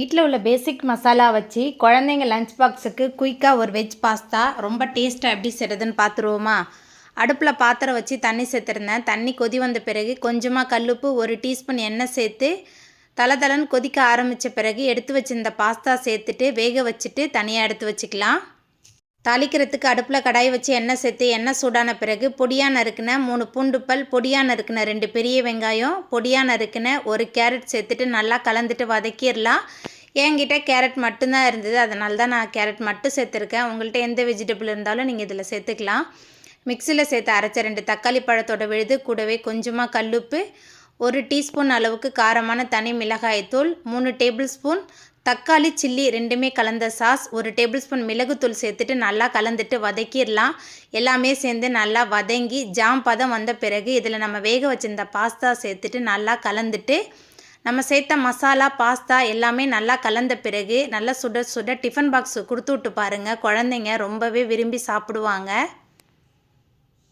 வீட்டில் உள்ள பேசிக் மசாலா வச்சு குழந்தைங்க லஞ்ச் பாக்ஸுக்கு குயிக்காக ஒரு வெஜ் பாஸ்தா ரொம்ப டேஸ்ட்டாக எப்படி செய்கிறதுன்னு பார்த்துருவோமா. அடுப்பில் பாத்திரம் வச்சு தண்ணி சேர்த்துருந்தேன். தண்ணி கொதி வந்த பிறகு கொஞ்சமாக கல்லுப்பு 1 டீஸ்பூன் எண்ணெய் சேர்த்து தளன்னு கொதிக்க ஆரம்பித்த பிறகு எடுத்து வச்சிருந்த பாஸ்தா சேர்த்துட்டு வேக வச்சுட்டு தனியாக எடுத்து வச்சுக்கலாம். தாளிக்கிறதுக்கு அடுப்பில் கடாய் வச்சு எண்ணெய் சேர்த்து எண்ணெய் சூடான பிறகு பொடியாக நறுக்கின 3 பூண்டு பல், பொடியாக நறுக்கின 2 பெரிய வெங்காயம், பொடியாக நறுக்கின 1 கேரட் சேர்த்துட்டு நல்லா கலந்துட்டு வதக்கிடலாம். என்கிட்ட கேரட் மட்டும்தான் இருந்தது, அதனால தான் நான் கேரட் மட்டும் சேர்த்துருக்கேன். உங்கள்கிட்ட எந்த வெஜிடபிள் இருந்தாலும் நீங்கள் இதில் சேர்த்துக்கலாம். மிக்சியில் சேர்த்து அரைச்ச 2 தக்காளி பழத்தோட விழுது கூடவே கொஞ்சமாக கல்லுப்பு, 1 டீஸ்பூன் அளவுக்கு காரமான தனி மிளகாய்த்தூள், 3 டேபிள் ஸ்பூன் தக்காளி சில்லி ரெண்டுமே கலந்த சாஸ், 1 டேபிள் ஸ்பூன் மிளகுத்தூள் சேர்த்துட்டு நல்லா கலந்துட்டு வதக்கிடலாம். எல்லாமே சேர்ந்து நல்லா வதங்கி ஜாம் பதம் வந்த பிறகு இதில் நம்ம வேக வச்சிருந்த பாஸ்தா சேர்த்துட்டு நல்லா கலந்துட்டு நம்ம சேர்த்த மசாலா பாஸ்தா எல்லாமே நல்லா கலந்த பிறகு நல்லா சுட சுட டிஃபன் பாக்ஸ் கொடுத்து விட்டு பாருங்கள். குழந்தைங்க ரொம்பவே விரும்பி சாப்பிடுவாங்க.